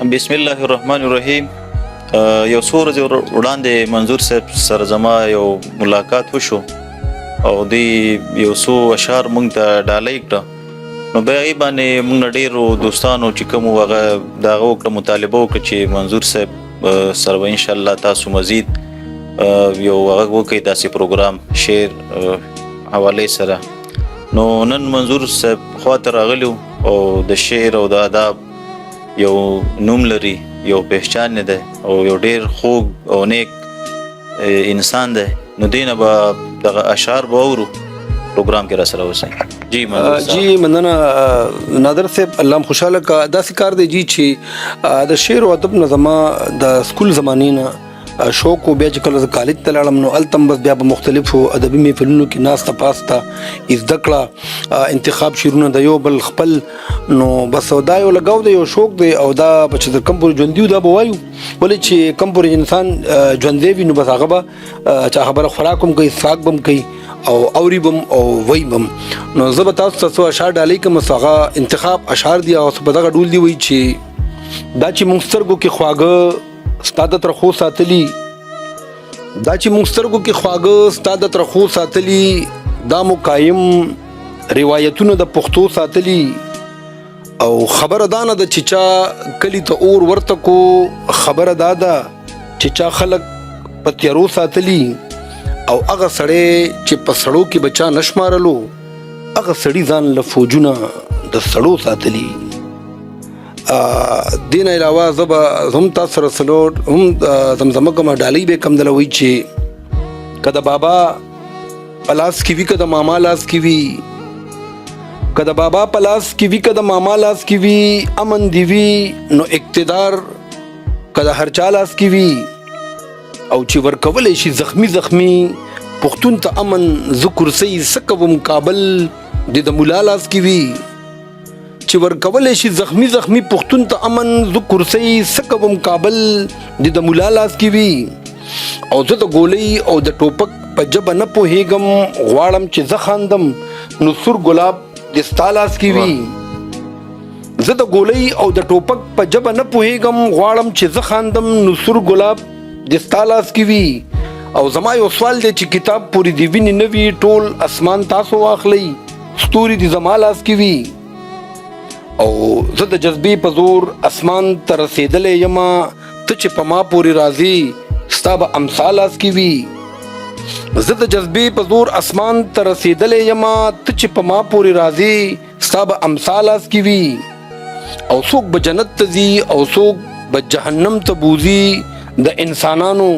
بسم الله الرحمن الرحیم. یو څو ورځې وړاندې منظور صاحب سره زما یو ملاقات وشو او دی یو څو اشعار مونږ ته ډالۍ کړه. نو بیا هغې باندې مونږ نه ډېرو دوستانو چې کوم وو هغه د هغه وکړه مطالبه وکړه چې منظور صاحب سره به انشاءالله تاسو مزید یو هغه وکړئ داسې پروګرام شعر حوالې سره. نو نن منظور صاحب خواته راغلی او د شعر او د ادب یو نوم لري، یو پہچان دی او یو ډیر خوږ او نیک انسان دی. نو دینه به دغه اشعار به اورو پروګرام کې را سره اوسئ. جی منظور صاحب. جی مننه نادر صاحب، الله خوشاله کا. داسې کار دی جی چې د شعر او ادب نه زما د سکول زمانې نه شوق و. بیا چې کله زه کالج ته لاړم نو هلته هم بس بیا په مختلفو ادبي محفلونو کې ناسته پاسته زده کړه، انتخاب شعرونه د یو بل خپل. نو بس دا یو لګاو دی، یو شوق دی او دا چې تر کوم پورې ژوندي دا به وایو. ولې چې کوم پورې انسان ژوندی وي نو بس هغه به چا خبره خوراک هم کوي، څښاک به هم کوي او اوري به هم او وایي به هم. نو زه به تاسو ته څو اشعار ډالۍ کوم. هغه انتخاب اشعار دي او په دغه ډول دي وایي چې دا چې موږ سترګو کې خواږه ستا د ترخو ساتلی، دا چې موږ سترګو کې خواږه ستا د ترخو ساتلی، دا مو قایم روایتونه د پښتو ساتلی. او خبره دا نه ده چې چا کلی ته اور ورته کو، خبره دا ده چې چا خلک په تیارو ساتلی. او هغه سړی چې په سړو کې بچا نشمارلو، هغه سړی ځان له فوجونه د سړو ساتلی. دین علاوه زبا هم تاسو سره سلوټ هم زمزمه کوم ډالۍ به کم دلوي چې کده بابا پلاس کی وی کده ماما لاس کی وی، کده بابا پلاس کی وی کده ماما لاس کی وی، امن دی وی نو اقتدار کده هر چا لاس کی وی. او چې ورکول شي زخمی زخمی پښتون ته امن ذکر سي سکوم کابل د مولا لاس کی وی، چې ورکول شي زخمی زخمی پښتون ته امن زو کرسي سکوم کابل د مولا لاس کی وی. او زه د ګولۍ او د ټوپک په جبه نه پوهېږم، غواړم چې زه خاندم نو سور ګلاب د ستا لاس کی وی. زه د ګولۍ او د ټوپک په جبه نه پوهېږم، غواړم چې زه خاندم نو سور ګلاب د ستا لاس کی وی. او زما یو سوال دی چې کتاب پوری دی ویني نه وي، ټول اسمان تاسو واخلئ، ستوري د زما لاس کی وی. او زه د جذبې په زور اسمان ته رسېدلی یمه، ته چې په ما پورې راځې ستا به امسا لاس کې وي. زه د جذبې په زور اسمان ته رسېدلی یمه، ته چې په ما پورې راځې ستا به امسا لاس کې وي. او څوک به جنت ته ځي او څوک به جهنم ته بوځي، د انسانانو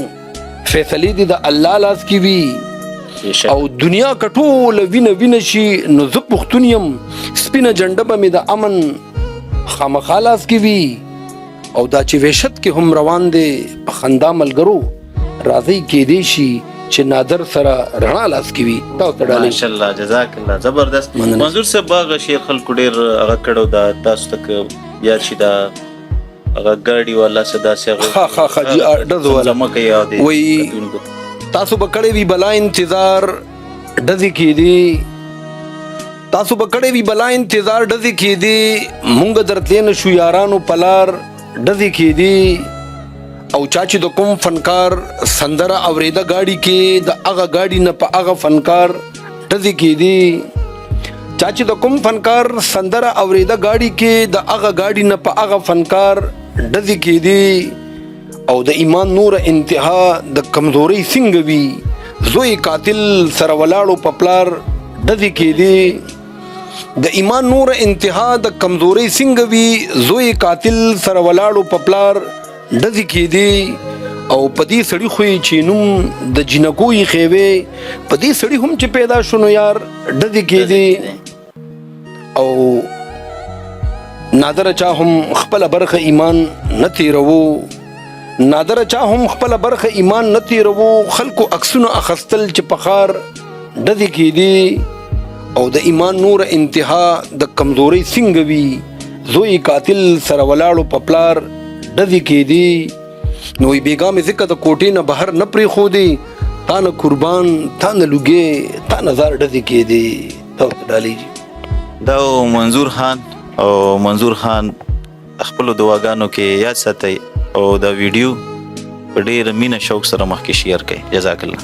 فیصلې دي د الله لاس کې وي. او دنیا کټوله وینه وینه شي نو زه پښتون یم، سپینه جنډه به مې د امن خامخا لاس کې وي. او دا چې وحشت کې هم روان دی په خندا ملګرو، راځئ کېدی شي چې نادر سره رڼا لاس کې وي. ماشاءالله جزاک الله، زبردست. منظور صاحب هغه شعر خلکو ډېر هغه کړو، دا تاسو ته یاد شي دا هغه ګاډي والا صدا سي ها جی ډز والا وای تاسو به کړی وی بلا انتظار ډزې کېدی، تاسو به کړی وی بلا انتظار ډزې کېدی، مونږ درتلی نه شو یارانو پلار ډزې کېدی. او چا چې د کوم فنکار سندره اورېده ګاډي کې، د هغه ګاډي نه په هغه فنکار ډزې کېدی. چا چې د کوم فنکار سندره اورېده ګاډي کې، د هغه ګاډي نه په هغه فنکار ډزې کېدی. او د ایمان نور انتها د کمزوري څنګه وي، زوی قاتل سره ولاړو په پلار ډزې کېدی. د ایمان نور انتها د کمزوري څنګه وي، زوی قاتل سره ولاړو په پلار ډزې کېدی. او په دې سړي خو یې چې نوم د جنکو یې خېوې، په دې سړي هم چې پیدا شونو یار ډزې کېدی. او نادر چا هم خپل برخه ایمان نه تیرو، نادر چا هم خپل برخه ایمان نه تیرو، خلکو عکسونه اخستل چې پخار ډزې کېدی. او د ایمان نور انتها د کمزوري څنګه وي، زوی قاتل سره ولاړو په پلار ډزې کېدی. نو بیګا مې ځکه د کوټې نه بهر نه پرېښودې، تا نه قربان تا نه لوګې تا نظر ډزې کېدی. تاسو ډالۍ دا منظور خان او منظور خان خپل دعاګانو کې یاد ساتئ او دا ویډیو په ډېر مینه شوق سره مخکې شیر کړئ. جزاک الله.